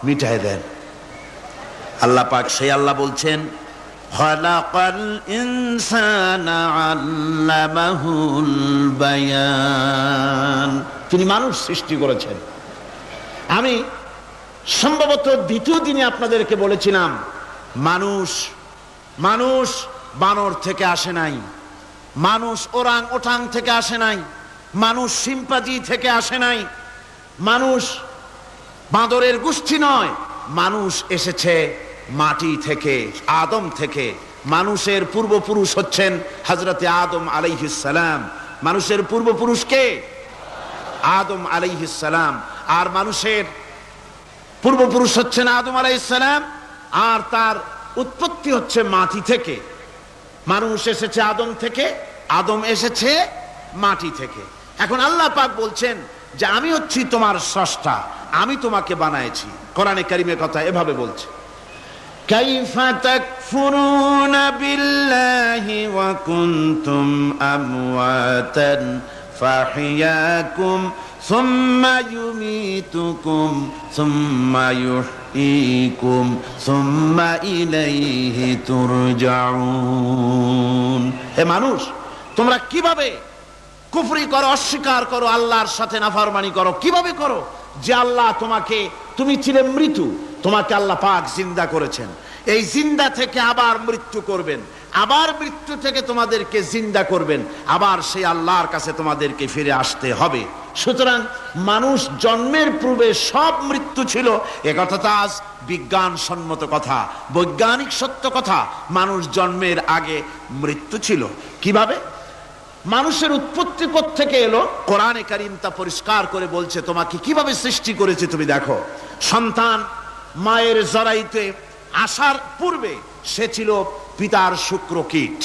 মিটায় দেন। আল্লাহ পাক সেই আল্লাহ বলছেন, খালাকাল ইনসানা আল্লামাহুল বায়ান। তিনি মানুষ সৃষ্টি করেছেন। আমি সম্ভবত দ্বিতীয় দিনে আপনাদেরকে বলেছিলাম, মানুষ বানর থেকে আসে নাই, মানুষ ওরাং ওটাং থেকে আসে নাই, মানুষ শিম্পাঞ্জি থেকে আসে নাই, মানুষ বাঁদরের গোষ্ঠী নয়, মানুষ এসেছে মাটি থেকে, আদম থেকে। মানুষের পূর্বপুরুষ হচ্ছেন হযরতে আদম আলাইহিস সালাম। মানুষের পূর্বপুরুষ কে? আদম আলাইহিস সালাম। আর মানুষের পূর্বপুরুষ হচ্ছেন আদম আলাইহিস সালাম, আর তার উৎপত্তি হচ্ছে মাটি থেকে। মানুষ এসেছে আদম থেকে, আদম এসেছে মাটি থেকে। এখন আল্লাহ পাক বলছেন যে আমি হচ্ছি তোমার স্রষ্টা, আমি তোমাকে বানাইছি। কোরআনে কারীমের কথা এভাবে বলছে, কাইফা তাকফুরুনা বিল্লাহি ওয়া কুনতুম আমওয়াতান ফাহিয়াকুম সুম্মা ইউমীতুকুম সুম্মা ইউহয়ীকুম সুম্মা ইলাইহি তুরজাউন। হে মানুষ, তোমরা কিভাবে কুফরি করো, অস্বীকার করো, আল্লাহর সাথে নাফরমানি করো? কিভাবে করো? যে আল্লাহ তুমি ছিলে মৃত্যু, তোমাকে আল্লাহ পাক জিন্দা করেছেন, এই জিন্দা থেকে আবার মৃত্যু করবেন, আবার মৃত্যু থেকে তোমাদেরকে জিন্দা করবেন, আবার সেই আল্লাহর কাছে তোমাদেরকে ফিরে আসতে হবে। সুতরাং মানুষ জন্মের পূর্বে সব মৃত্যু ছিল, একথা তো আজ বিজ্ঞানসম্মত কথা, বৈজ্ঞানিক সত্য কথা। মানুষ জন্মের আগে মৃত্যু ছিল। কিভাবে? মানুষের উৎপত্তি কোত্থেকে এলো? কোরআনে কারীম তা পরিষ্কার করে বলছে, তোমাকে কিভাবে সৃষ্টি করেছে তুমি দেখো। সন্তান মায়ের জরায়ুতে আসার পূর্বে সে ছিল পিতার শুক্রকীট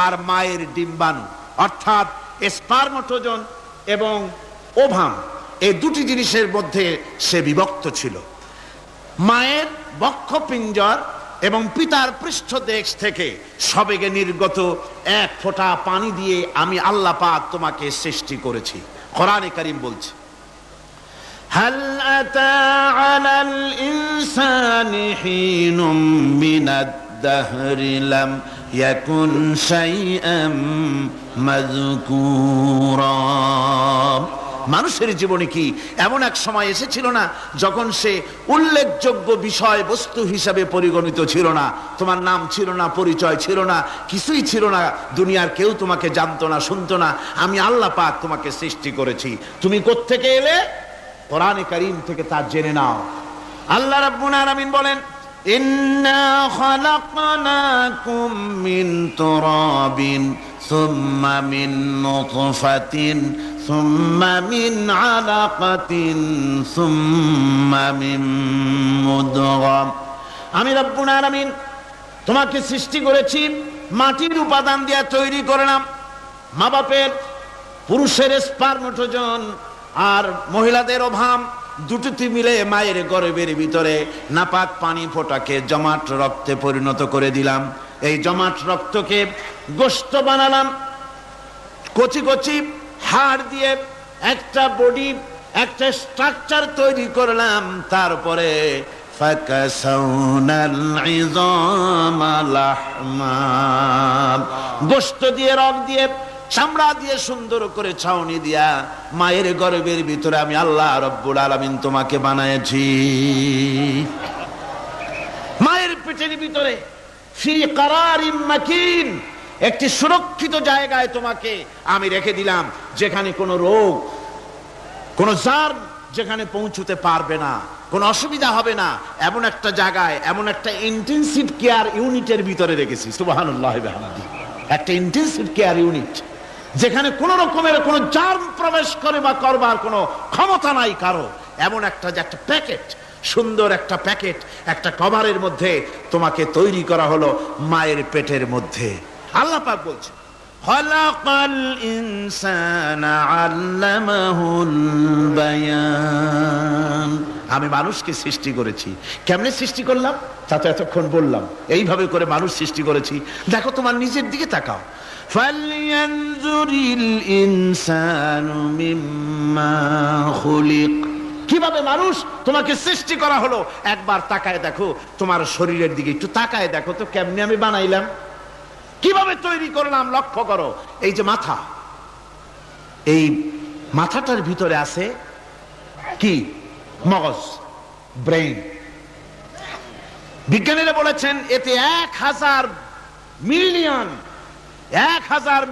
আর মায়ের ডিম্বাণু, অর্থাৎ স্পার্মটোজন এবং ওভাম, এই দুটি জিনিসের মধ্যে সে বিভক্ত ছিল। মায়ের বক্ষপিঞ্জর এবং পিতার পৃষ্ঠদেশ থেকে সবেগে নির্গত এক ফোঁটা পানি দিয়ে আমি আল্লাহ পাক তোমাকে সৃষ্টি করেছি। কোরআনে কারীম বলছে, হাল আতা আলাল ইনসানি হিনুম মিনাদ দাহরি লাম ইয়াকুন শাইআম মাযকুরা। মানুষের জীবনে কি এমন এক সময় এসেছিল না যখন সে উল্লেখযোগ্য বিষয় বস্তু হিসাবে পরিগণিত ছিল না? তোমার নাম ছিল না, পরিচয় ছিল না, কিছুই ছিল না, দুনিয়ার কেউ তোমাকে জানতো না, শুনতো না। আমি আল্লাহ পাক তোমাকে সৃষ্টি করেছি। তুমি কোত্থেকে এলে? কোরআনে কারীম থেকে তা জেনে নাও। আল্লাহ রাব্বুল আলামিন বলেন, ইন্না খালাকনাকুম মিন তুরাবিন সুম্মা মিন নুতফাতিন সুম্মা মিন আলাকাতিন সুম্মা মিন মুদগা। আমি রব্বুল আলামিন তোমাকে সৃষ্টি করেছি, মাটির উপাদান দিয়ে তৈরি করলাম। মা বাপের, পুরুষের স্পার্মটোজন আর মহিলাদের ওভাম দুটোতে মিলে মায়ের গর্ভের ভিতরে নাপাক পানি ফোঁটাকে জমাট রক্তে পরিণত করে দিলাম। এই জমাট রক্তকে গোশত বানালাম, কচি কচি হাড় দিয়ে একটা বডি, একটা স্ট্রাকচার তৈরি করলাম। তারপরে ফাকাসাউনাল ইযামা লাহমা, গোশত দিয়ে, রক দিয়ে, চামড়া দিয়ে সুন্দর করে ছাউনি দিয়া মায়ের গর্ভের ভিতরে আমি আল্লাহ রব্বুল আলামিন তোমাকে বানাইছি। মায়ের পেটের ভিতরে ফি কারারিম মাকিন, একটি সুরক্ষিত জায়গায় তোমাকে আমি রেখে দিলাম, যেখানে কোনো রোগ, কোনো জার্ম যেখানে পৌঁছতে পারবে না, কোনো অসুবিধা হবে না। এমন একটা জায়গায়, এমন একটা ইন্টেনসিভ কেয়ার ইউনিটের ভিতরে রেখেছি। সুবহানাল্লাহ ওয়া বিহামদিহি। একটা ইন্টেনসিভ কেয়ার ইউনিট, যেখানে কোনো রকমের কোনো জার্ম প্রবেশ করে বা করবার কোনো ক্ষমতা নাই কারো। এমন একটা যে একটা প্যাকেট, সুন্দর একটা প্যাকেট, একটা কভারের মধ্যে তোমাকে তৈরি করা হলো মায়ের পেটের মধ্যে। আল্লাহ পাক বলছে, খালাকাল ইনসানা আল্লামাহুল বায়ান। আমি মানুষকে সৃষ্টি করেছি। কেমনে সৃষ্টি করলাম তা তো এতক্ষণ বললাম। এইভাবে করে মানুষ সৃষ্টি করেছি। দেখো, তোমার নিজের দিকে তাকাও। ফালইয়ানজুরিল ইনসানু মিম্মা খুলিক। কিভাবে মানুষ তোমাকে সৃষ্টি করা হলো, একবার তাকায় দেখো তোমার শরীরের দিকে, একটু তাকায় দেখো তো কেমনে আমি বানাইলাম, কিভাবে তৈরি করলাম, লক্ষ্য করো। এই যে মাথা, এই মাথাটার ভিতরে আছে কি? মগজ, ব্রেইন। বিজ্ঞানীরা বলেছেন এতে 1000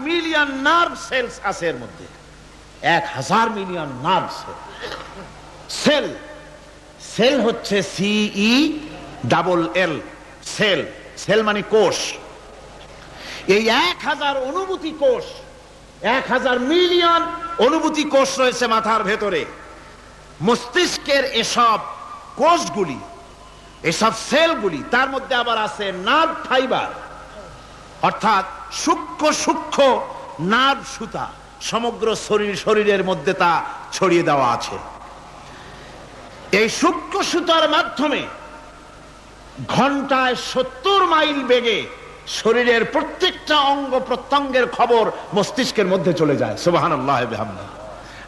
মিলিয়ন নার্ভ সেলস আছে এর মধ্যে। 1000 মিলিয়ন নার্ভ সেল। সেল হচ্ছে CELL, সেল। সেল মানে কোষ। এই 1000 অনুভূতি কোষ, 1000 মিলিয়ন অনুভূতি কোষ রয়েছে মাথার ভেতরে। মস্তিষ্কের এসব কোষগুলি, এসব সেলগুলি, তার মধ্যে আবার আছে নার্ভ ফাইবার, অর্থাৎ সূক্ষ্ম সূক্ষ্ম নার্ভ সুতা সমগ্র শরীরের মধ্যে তা ছড়িয়ে দেওয়া আছে। এই সূক্ষ্ম সুতার মাধ্যমে ঘন্টায় 70 মাইল বেগে শরীরের প্রত্যেকটা অঙ্গ প্রত্যঙ্গের খবর মস্তিষ্কের মধ্যে চলে যায়। সুবহানাল্লাহ ওয়া বিহামদিহি।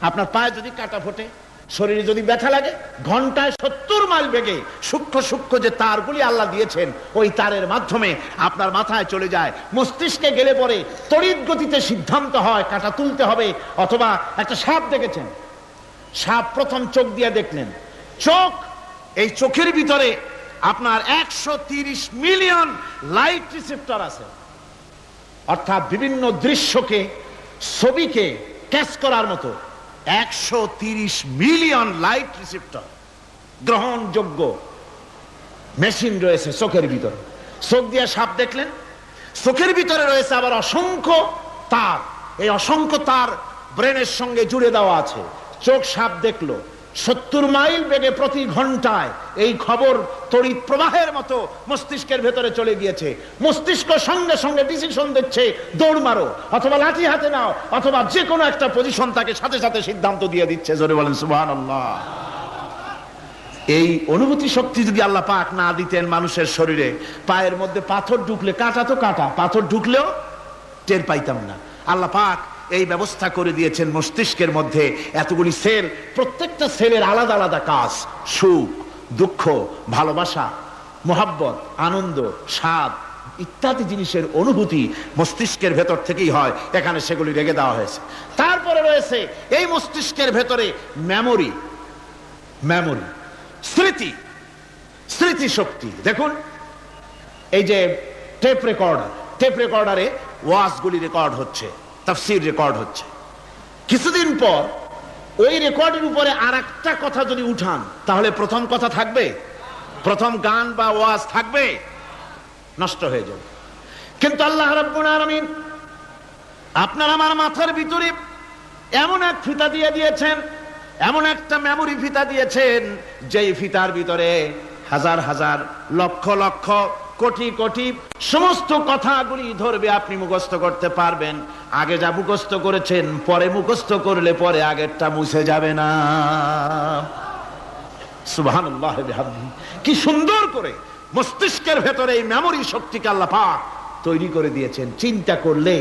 আপনার পায়ে যদি কাটা ফোটে, শরীরে যদি ব্যথা লাগে, ঘন্টায় 70 মাইল বেগে সূক্ষ্ম সূক্ষ্ম যে তারগুলি আল্লাহ দিয়েছেন, ওই তারের মাধ্যমে আপনার মাথায় চলে যায়। মস্তিষ্কে গেলে পরে তড়িৎ গতিতে সিদ্ধান্ত হয় কাটা তুলতে হবে। অথবা একটা সাপ দেখেছেন, সাপ প্রথম চোখ দিয়ে দেখলেন, চোখ, এই চোখের ভিতরে আপনার 130 মিলিয়ন লাইট রিসেপ্টর আছে, অর্থাৎ বিভিন্ন দৃশ্যকে, ছবিকে ক্যাচ করার মতো 130 মিলিয়ন লাইট রিসেপ্টর গ্রহণযোগ্য মেশিন রয়েছে চোখের ভিতরে। চোখ দিয়ে সাপ দেখলেন, চোখের ভিতরে রয়েছে আবার অসংখ্য তার। এই অসংখ্য তার ব্রেনের সঙ্গে জুড়ে দেওয়া আছে। চোখ সাপ দেখলো, 70 মাইল বেগে প্রতি ঘন্টায় এই খবর তড়িৎ প্রবাহের মতো মস্তিষ্কের ভেতরে চলে গিয়েছে। মস্তিষ্ক সঙ্গে সঙ্গে ডিসিশন দিচ্ছে, দৌড় মারো, অথবা লাঠি হাতে নাও, অথবা যে কোনো একটা পজিশন তাকে সাথে সাথে সিদ্ধান্ত দিয়ে দিচ্ছে। জোরে বলেন সুবহানাল্লাহ। এই অনুভূতি শক্তি যদি আল্লাহ পাক না দিতেন মানুষের শরীরে, পায়ের মধ্যে পাথর ঢুকলে, কাটা তো কাটা, পাথর ঢুকলেও টের পাইতাম না। আল্লাহ পাক এই ব্যবস্থা করে দিয়েছেন মস্তিষ্কের মধ্যে এতগুলি সেল, প্রত্যেকটা সেলের আলাদা আলাদা কাজ। সুখ, দুঃখ, ভালোবাসা, মোহাব্বত, আনন্দ, স্বাদ ইত্যাদি জিনিসের অনুভূতি মস্তিষ্কের ভেতর থেকেই হয়। এখানে সেগুলি রেখে দেওয়া হয়েছে। তারপরে রয়েছে এই মস্তিষ্কের ভেতরে মেমোরি, স্মৃতি শক্তি। দেখুন এই যে টেপ রেকর্ডারে ওয়াজগুলি রেকর্ড হচ্ছে, তাফসীর রেকর্ড হচ্ছে। কিছুদিন পর ওই রেকর্ডের উপরে আরেকটা কথা যদি উঠান, তাহলে প্রথম কথা থাকবে? প্রথম গান বা ওয়াজ থাকবে? নষ্ট হয়ে যাবে। কিন্তু আল্লাহ রাব্বুল আলামিন আপনার আমার মাথার ভিতরে এমন এক ফিতা দিয়ে দিয়েছেন, এমন একটা মেমোরি ফিতা দিয়েছেন, যেই ফিতার ভিতরে হাজার হাজার, লক্ষ লক্ষ, কোটি কোটি সমস্ত কথাগুলি ধরবে, আপনি মুখস্থ করতে পারবেন। আগে যা মুখস্থ করেছেন, পরে মুখস্থ করলে পরে আগেরটা মুছে যাবে না। সুবহানাল্লাহ ওয়া বিহামদিহি। কি সুন্দর করে মস্তিষ্কের ভেতরে এই মেমোরি শক্তিকে আল্লাহ পাক তৈরি করে দিয়েছেন। চিন্তা করলে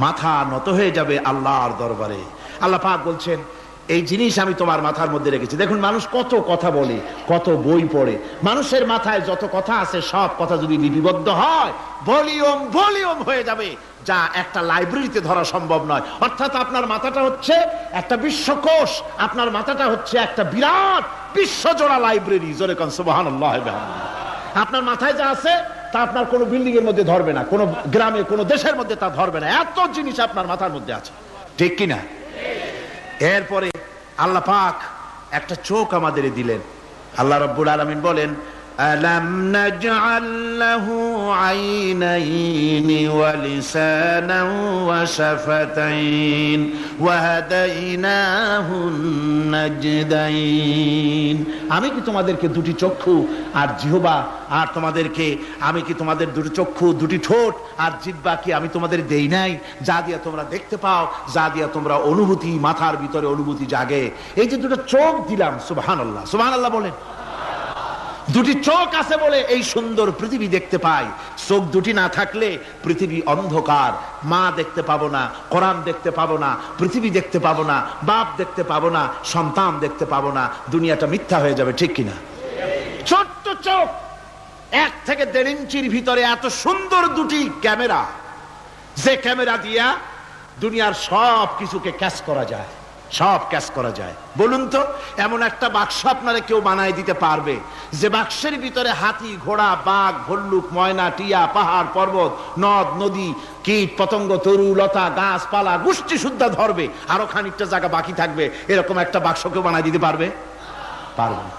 মাথা নত হয়ে যাবে আল্লাহর দরবারে। আল্লাহ পাক বলছেন, এই জিনিস আমি তোমার মাথার মধ্যে রেখেছি। দেখুন মানুষ কত কথা বলে, কত বই পড়ে, মানুষের মাথায় যত কথা আছে সব কথা যদি লিপিবদ্ধ হয়, ভলিউম হয়ে যাবে, যা একটা লাইব্রেরিতে ধরা সম্ভব নয়। অর্থাৎ আপনার মাথাটা হচ্ছে একটা বিশ্বকোষ, আপনার মাথাটা হচ্ছে একটা বিরাট বিশ্বজোড়া লাইব্রেরি। জোরে কোন সুবহানাল্লাহ। আপনার মাথায় যা আছে তা আপনার কোনো বিল্ডিং এর মধ্যে ধরবে না, কোনো গ্রামে, কোনো দেশের মধ্যে তা ধরবে না। এত জিনিস আপনার মাথার মধ্যে আছে, ঠিক কিনা? এরপরে আল্লাহ পাক একটা চোখ আমাদের দিলেন। আল্লাহ রাব্বুল আলামিন বলেন, আলাম নাজআল লাহু আইনাইনি ওয়া লিসানান ওয়া শাফাতাইন ওয়া হাদাইনাহুন নাজদাইন। আমি কি তোমাদেরকে দুটি চক্ষু আর জিহ্বা, আর তোমাদেরকে আমি কি তোমাদের দুটি চক্ষু, দুটি ঠোঁট আর জিহ্বা কি আমি তোমাদের দেই নাই, যা দিয়া তোমরা দেখতে পাও, যা দিয়া তোমরা অনুভূতি, মাথার ভিতরে অনুভূতি জাগে। এই যে দুটো চোখ দিলাম, সুবহানাল্লাহ, সুবহানাল্লাহ বলেন। দুটি চোখ আছে বলে এই সুন্দর পৃথিবী দেখতে পাই। চোখ দুটি না থাকলে পৃথিবী অন্ধকার। মা দেখতে পাবো না, কোরআন দেখতে পাবো না, পৃথিবী দেখতে পাবো না, বাপ দেখতে পাবো না, সন্তান দেখতে পাবো না, দুনিয়াটা মিথ্যা হয়ে যাবে, ঠিক কিনা? ছোট্ট চোখ, 1 থেকে 1.5 ইঞ্চির ভিতরে এত সুন্দর দুটি ক্যামেরা, যে ক্যামেরা দিয়া দুনিয়ার সব কিছুকে ক্যাচ করা যায়, সব ক্যাচ করা যায়। বলুন তো, এমন একটা বাক্স আপনারা কেউ বানাই দিতে পারবে যে বাক্সের ভিতরে হাতি, ঘোড়া, বাঘ, ভল্লুক, ময়না, টিয়া, পাহাড়, পর্বত, নদ, নদী, কীট, পতঙ্গ, তরু, লতা, গাছপালা, গোষ্ঠী সুদ্ধা ধরবে, আরো খানিকটা জায়গা বাকি থাকবে, এরকম একটা বাক্স কেউ বানাই দিতে পারবে? পারবে না।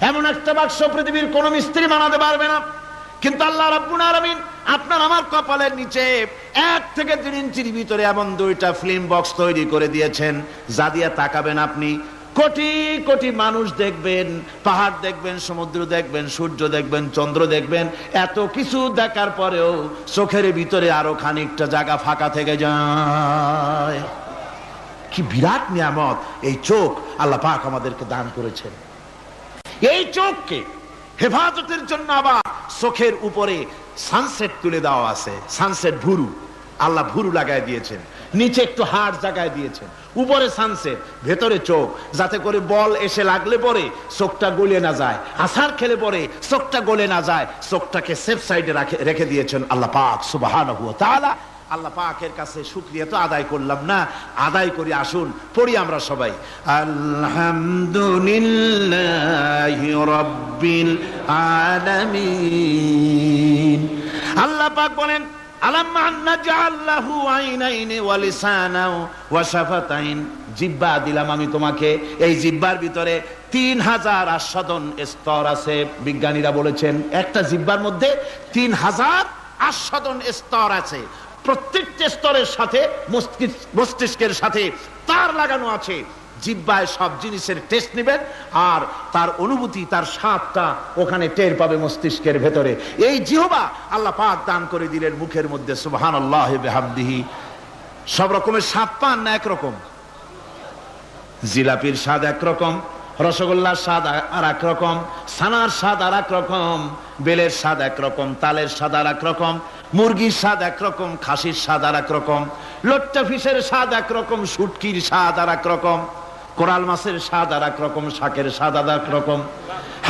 এমন একটা বাক্স পৃথিবীর কোন মিস্ত্রি বানাতে পারবে না। কিন্তু আল্লাহ রাব্বুল আলামিন আপনার আমার কপালের নিচে 1 থেকে 1.5 ইঞ্চির ভিতরে এমন 2টা ফিল্ম বক্স তৈরি করে দিয়েছেন, যা দিয়ে তাকাবেন আপনি কোটি কোটি মানুষ দেখবেন, পাহাড় দেখবেন, সমুদ্র দেখবেন, সূর্য দেখবেন, চন্দ্র দেখবেন। এত কিছু দেখার পরেও চোখের ভিতরে আরো খানিকটা জায়গা ফাঁকা থেকে যায়। কি বিরাট নিয়ামত এই চোখ আল্লাহ পাক আমাদেরকে দান করেছেন। এই চোখকে হেফাজতের জন্য আবার চোখের উপরে সানসেট তুলে দেওয়া আছে। সানসেট ভুরু, আল্লাহ ভুরু লাগায় দিয়েছেন, নিচে একটু হাড় জায়গায় দিয়েছেন, উপরে সানসেট, ভেতরে চোখ, যাতে করে বল এসে লাগলে পরে চোখটা গলে না যায়, আছাড় খেলে পরে চোখটা গলে না যায়, চোখটাকে সেফ সাইডে রেখে দিয়েছেন আল্লাহ পাক সুবহানাহু ওয়া তাআলা। আল্লাহ পাকের কাছে শুকরিয়া তো আদায় করলাম না, আদায় করি। আসুন পড়ি আমরা সবাই, আলহামদুলিল্লাহি রাব্বিল আলামিন। আল্লাহ পাক বলেন, আলাম নাজআল লাহু আইনাইনি ওয়া লিসানাও ওয়া শাফাতাইন। জিহ্বা দিলাম আমি তোমাকে, এই জিহ্বার ভিতরে 3000 আস্বাদন স্তর আছে। বিজ্ঞানীরা বলেছেন একটা জিহ্বার মধ্যে 3000 আস্বাদন স্তর আছে। প্রত্যেকটা স্তরের সাথে মস্তিষ্কের সাথে তার লাগানো আছে। জিহ্বায় সব জিনিসের টেস্ট নেবেন, আর তার অনুভূতি, তার স্বাদটা ওখানে টের পাবে মস্তিষ্কের ভেতরে। এই জিহ্বা আল্লাহ পাক দান করে দিলেন মুখের মধ্যে। সুবহানাল্লাহি বিহামদিহি। সব রকমের স্বাদ পান না একরকম? জিলাপির স্বাদ একরকম, রসগোল্লার স্বাদ আর এক রকম, ছানার স্বাদ আর এক রকম, বেলের স্বাদ একরকম, তালের স্বাদ আর এক রকম, মুরগির স্বাদ একরকম, খাসির স্বাদ আর এক রকম, লোট্টা ফিশের স্বাদ একরকম, শুটকির স্বাদ আর এক রকম, কোরাল মাছের স্বাদ আর এক রকম, শাকের স্বাদ আর এক রকম।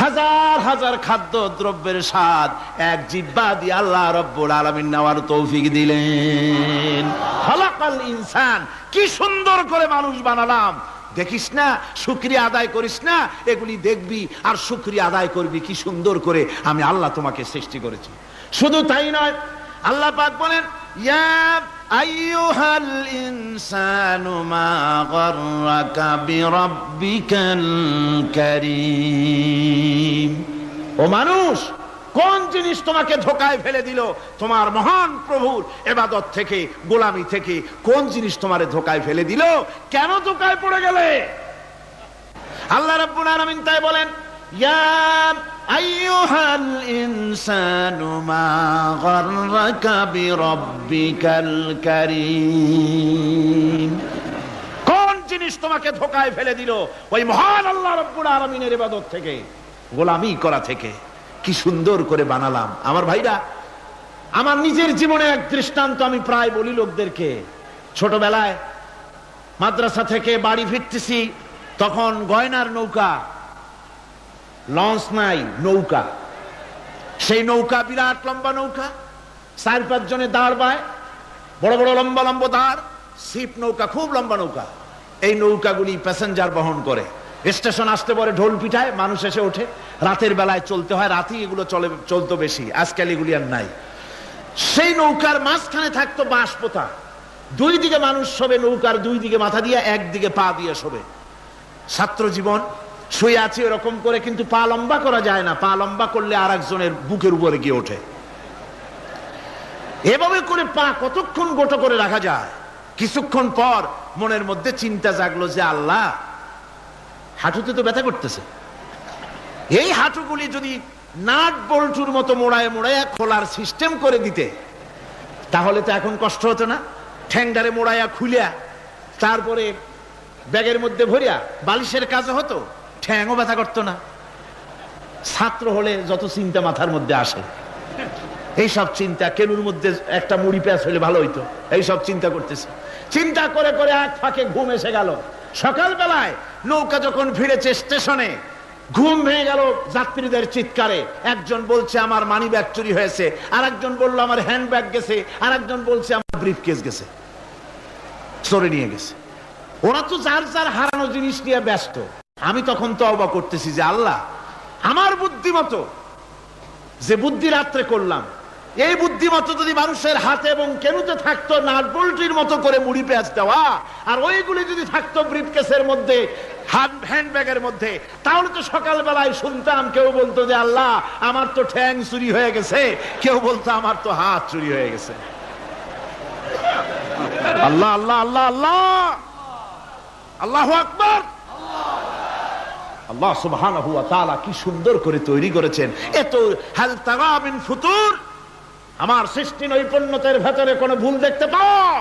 হাজার হাজার খাদ্য দ্রব্যের স্বাদ এক জিহ্বা দিয়ে আল্লাহ রাব্বুল আলামিন নেওয়ার তৌফিক দিলেন। খালাকাল ইনসান, কি সুন্দর করে মানুষ বানালাম। দেখিস না, শুকরিয়া আদায় করিস না, এগুলি দেখবি আর শুকরিয়া আদায় করবি কি সুন্দর করে আমি আল্লাহ তোমাকে সৃষ্টি করেছি। শুধু তাই নয়, আল্লাহ পাক বলেন, ইয়া আইয়ুহাল ইনসানু মা গাররাকা বিরাব্বিকাল কারীম। ও মানুষ, কোন জিনিস তোমাকে ধোঁকায় ফেলে দিল তোমার মহান প্রভুর ইবাদত থেকে, গোলামি থেকে? কোন জিনিস তোমারে ধোঁকায় ফেলে দিল? কেন ধোঁকায় পড়ে গেলে? আল্লাহ রাব্বুল আলামিন তাই বলেন, ইয়া আইয়ুহাল ইনসানু মা গাররাকা বিরাব্বিকাল কারীম। কোন জিনিস তোমাকে ধোঁকায় ফেলে দিল ওই মহান আল্লাহ রাব্বুল আলামিনের ইবাদত থেকে, গোলামি করা থেকে? কি সুন্দর করে বানালাম। আমার ভাইরা, আমার নিজের জীবনে এক দৃষ্টান্ত আমি প্রায় বলি লোকদেরকে। ছোটবেলায় মাদ্রাসা থেকে বাড়ি ফিরতেছি, তখন গয়নার নৌকা, লঞ্চ নাই, নৌকা। সেই নৌকা বিরাট লম্বা নৌকা, 4-5 জনে দাঁড় বায়, বড় বড় লম্বা লম্বা দাঁড়, শিপ নৌকা, খুব লম্বা নৌকা। এই নৌকাগুলি প্যাসেঞ্জার বহন করে। স্টেশন আসতে পরে ঢোল পিঠায়, মানুষ এসে ওঠে। রাতের বেলায় চলতে হয়, রাতেই এগুলো চলতো বেশি, আজকাল এগুলি আর নাই। সেই নৌকার মাঝখানে থাকতো বাঁশ পোতা, 2 দিকে মানুষ শোবে, নৌকার 2 দিকে মাথা দিয়ে, একদিকে পা দিয়ে শোবে। ছাত্র জীবন, শুয়ে আছে এরকম করে, কিন্তু পা লম্বা করা যায় না, পা লম্বা করলে আর একজনের বুকের উপরে গিয়ে ওঠে। এভাবে করে পা কতক্ষণ গোটো করে রাখা যায়? কিছুক্ষণ পর মনের মধ্যে চিন্তা জাগলো যে আল্লাহ, হাঁটুতে তো ব্যথা করতেছে, এই হাঁটুগুলি যদি নাট বল্টুর মতো মোড়ায় মোড়ায় খোলার সিস্টেম করে দিতে, তাহলে তো এখন কষ্ট হতো না। ঠ্যাংডারে মোড়াইয়া খুলিয়া তারপরে ব্যাগের মধ্যে ভরিয়া বালিশের কাজ হতো, ঠ্যাংও ব্যথা করতো না। ছাত্র হলে যত চিন্তা মাথার মধ্যে আসে, এইসব চিন্তা, কেনুর মধ্যে একটা মুড়ি পেঁয়াজ হলে ভালো হইতো, এইসব চিন্তা করতেছে। চিন্তা করে করে এক ফাঁকে ঘুম এসে গেল। সকালবেলায় নৌকা যখন ফিরেছে স্টেশনে, ঘুম ভেঙে গেল যাত্রীদের চিৎকারে। একজন বলছে আমার মানি ব্যাগ চুরি হয়েছে, আর একজন বললো আমার হ্যান্ড ব্যাগ গেছে, আর একজন বলছে আমার ব্রিফকেস গেছে, চোরে নিয়ে গেছে। ওরা তো যার যার হারানো জিনিস নিয়ে ব্যস্ত। আমি তখন তওবা করতেছি যে আল্লাহ, আমার বুদ্ধিমতো যে বুদ্ধি রাত্রে করলাম, এই বুদ্ধিমতো যদি মানুষের হাতে এবং কেনুতে থাকতো নাট বল্টির মতো করে মুড়ি পেঁয়াজ দেওয়া, আর ওইগুলি যদি থাকতো ব্রিফকেসের মধ্যে, হ্যান্ডব্যাগের মধ্যে, তাহলে তো সকালবেলায় শুনতাম কেউ বলতো যে আল্লাহ আমার তো ঠ্যাং চুরি হয়ে গেছে, কেউ বলতো আমার তো হাত চুরি হয়ে গেছে। আল্লাহ আল্লাহ আল্লাহ আল্লাহ, আল্লাহু আকবার। আল্লাহ সুবহানাহু ওয়া তাআলা কি সুন্দর করে তৈরি করেছেন। এত হাল তারা মিন ফুতুর, আমার সৃষ্টি নৈপুণ্যতার ভেতরে কোনো ভুল দেখতে পাও?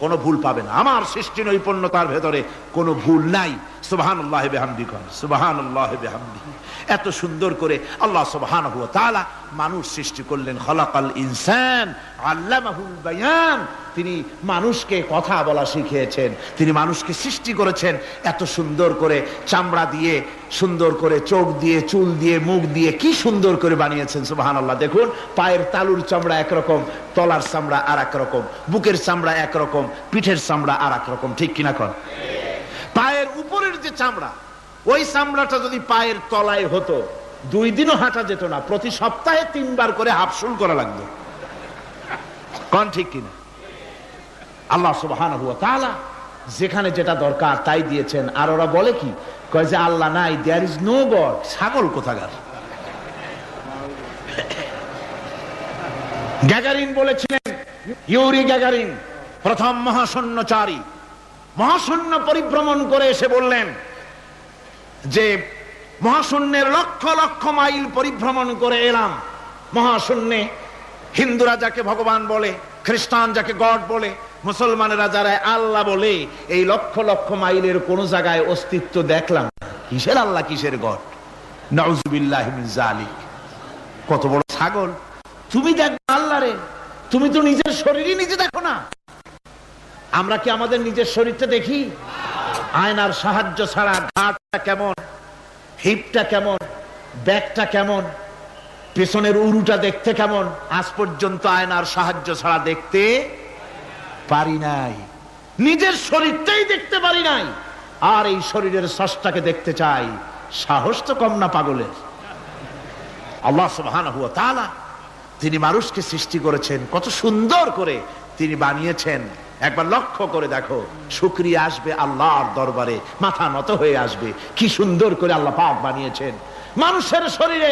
কোনো ভুল পাবে না। আমার সৃষ্টি নৈপুণ্যতার ভেতরে কোনো ভুল নাই। সুবহানাল্লাহি বিহামদিহি, সুবহানাল্লাহি বিহামদিহি। এত সুন্দর করে আল্লাহ সুবহানাহু ওয়া তাআলা মানুষ সৃষ্টি করলেন। খলাকাল ইনসান আল্লামাহুল বায়ান। তিনি মানুষকে কথা বলা শিখিয়েছেন, তিনি মানুষকে সৃষ্টি করেছেন এত সুন্দর করে, চামড়া দিয়ে, সুন্দর করে চোখ দিয়ে, চুল দিয়ে, মুখ দিয়ে, কি সুন্দর করে বানিয়েছেন। সুবহানাল্লাহ। দেখুন, পায়ের তালুর চামড়া একরকম, তলার চামড়া আর এক রকম, বুকের চামড়া একরকম, পিঠের চামড়া আর এক রকম, ঠিক কিনা কন? পায়ের উপরের যে চামড়া, ওই চামড়াটা যদি পায়ের তলায় হতো, 2 দিনও হাঁটা যেত না, প্রতি সপ্তাহে 3 বার করে হাফসুল করা লাগতো, কোন ঠিক কিনা? আল্লাহ সুবহানাহু ওয়া তাআলা যেখানে যেটা দরকার তাই দিয়েছেন। আর ওরা বলে কি, কয় যে আল্লাহ নাই, দেয়ার ইজ নো গড। ছাগল কোথাকার। গ্যাগারিন বলেছিলেন, ইউরি গ্যাগারিন প্রথম মহাশূন্যচারী, মহাশূন্য পরিভ্রমণ করে এসে বললেন যে মহাশূন্যের লক্ষ লক্ষ মাইল পরিভ্রমণ করে এলাম। মহাশূন্যে হিন্দুরা যাকে ভগবান বলে, খ্রিস্টান যাকে গড বলে, মুসলমানেরা যারা আল্লাহ বলে, এই লক্ষ লক্ষ মাইলের কোন জায়গায় অস্তিত্ব দেখলাম না। কিসের আল্লাহ, কিসের গড? নাউযুবিল্লাহি মিন যালিক। কত বড় ছাগল! তুমি দেখো আল্লাহ রে, তুমি তো নিজের শরীরই নিজে দেখো না। আমরা কি আমাদের নিজের শরীরটা দেখি? আয়নার সাহায্য ছাড়া ঘাটটা কেমন, হিপটা কেমন, ব্যাকটা কেমন, পেছনের উরুটা দেখতে কেমন, আজ পর্যন্ত আয়নার সাহায্য ছাড়া দেখতে পারি নাই। নিজের শরীরটাই দেখতে পারি নাই, আর এই শরীরের স্রষ্টাকে দেখতে চাই। সাহস তো কম না পাগলের। আল্লাহ সুবহানাহু ওয়া তাআলা তিনি মানুষকে সৃষ্টি করেছেন, কত সুন্দর করে তিনি বানিয়েছেন। একবার লক্ষ্য করে দেখো, শুকরিয়া আসবে আল্লাহর দরবারে, মাথা নত হয়ে আসবে। কি সুন্দর করে আল্লাহ পাক বানিয়েছেন। মানুষের শরীরে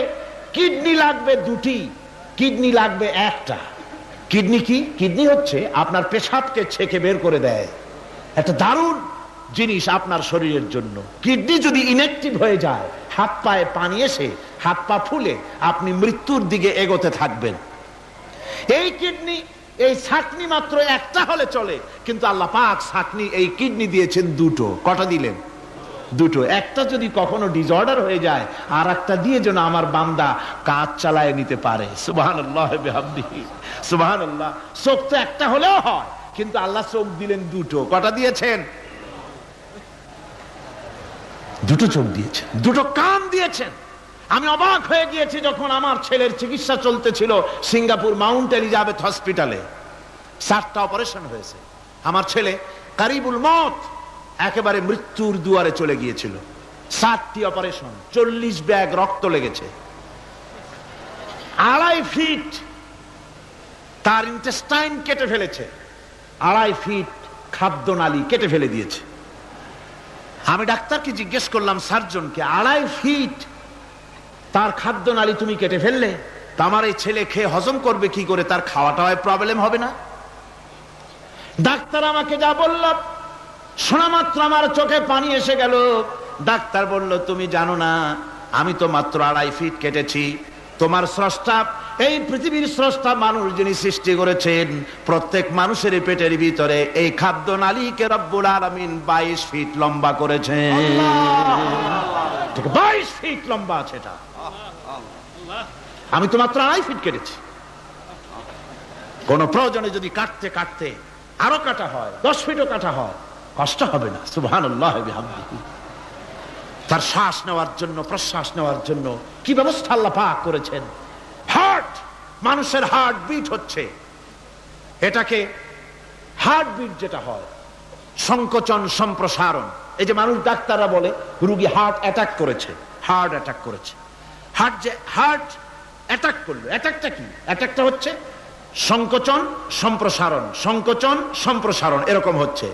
কিডনি লাগবে 2টি, কিডনি লাগবে 1টা। কিডনি কি? কিডনি হচ্ছে আপনার পেশাবকে ছেঁকে বের করে দেয়, একটা দারুণ জিনিস আপনার শরীরের জন্য। কিডনি যদি ইনঅ্যাক্টিভ হয়ে যায়, হাত পায়ে পানি এসে হাত পা ফুলে আপনি মৃত্যুর দিকে এগোতে থাকবেন। এই কিডনি, এই ছাকনি মাত্র 1টা হলে চলে, কিন্তু আল্লাহ পাক ছাকনি, এই কিডনি দিয়েছেন 2টো। কটা দিলেন? 2টো। একটা যদি কখনো ডিসঅর্ডার হয়ে যায়, আর একটা দিয়ে যেন আমার বান্দা কাজ চালায় নিতে পারে। সুবহানাল্লাহ বিহামদিহি, সুবহানাল্লাহ। চোখ তো একটা হলেও হয়, কিন্তু আল্লাহ চোখ দিলেন 2টো। কটা দিয়েছেন? 2টো চোখ দিয়েছেন, 2টো কান দিয়েছেন। আমি অবাক হয়ে গিয়েছি যখন আমার ছেলের চিকিৎসা চলতেছিল সিঙ্গাপুর মাউন্ট এলিজাবেথ হসপিটালে। 4টা অপারেশন হয়েছে। আমার ছেলে কারিবুল মত, একেবারে মৃত্যুর দুয়ারে চলে গিয়েছিল। 7টি অপারেশন, 40 ব্যাগ রক্ত লেগেছে। 2.5 ফিট তার ইন্টেস্টাইন কেটে ফেলেছে, 2.5 ফিট খাদ্য নালী কেটে ফেলে দিয়েছে। আমি ডাক্তারকে জিজ্ঞেস করলাম, সার্জনকে, 2.5 ফিট তার খাদ্য নালী তুমি কেটে ফেললে, তা আমার এই ছেলে খেয়ে হজম করবে কি করে? তার খাওয়াটায় প্রবলেম হবে না? ডাক্তার আমাকে যা বলল, শোনা মাত্র আমার চোখে পানি এসে গেল। ডাক্তার বলল, তুমি জানো না, আমি তো মাত্র 2.5 ফিট কেটেছি। তোমার স্রষ্টা, এই পৃথিবীর স্রষ্টা মানুষ যিনি সৃষ্টি করেছেন, প্রত্যেক মানুষের পেটের ভিতরে এই খাদ্য নালীকে রব্বুল আলামিন 22 ফিট লম্বা করেছেন। থেকে 22 ফিট লম্বা আছে এটা। আমি তো মাত্র 2.5 ফিট কেটেছি। কোন প্রয়োজনে যদি কাটতে কাটতে আরো কাটা হয়, 10 ফিটও কাটা হয়, কষ্ট হবে না। সুবহানাল্লাহ বিহামদিহি। তার শ্বাস নেওয়ার জন্য, প্রশ্বাস নেওয়ার জন্য কি ব্যবস্থা আল্লাহ পাক করেছেন। হার্ট, মানুষের হার্ট বিট হচ্ছে, এটাকে হার্ট বিট যেটা হয়, সংকোচন সম্প্রসারণ। এই যে মানুষ, ডাক্তাররা বলে রোগী হার্ট অ্যাটাক করেছে, হার্ট অ্যাটাক করেছে। হার্ট অ্যাটাক করলো, অ্যাটাকটা কি? অ্যাটাকটা হচ্ছে সংকোচন সম্প্রসারণ, সংকোচন সম্প্রসারণ, এরকম হচ্ছে।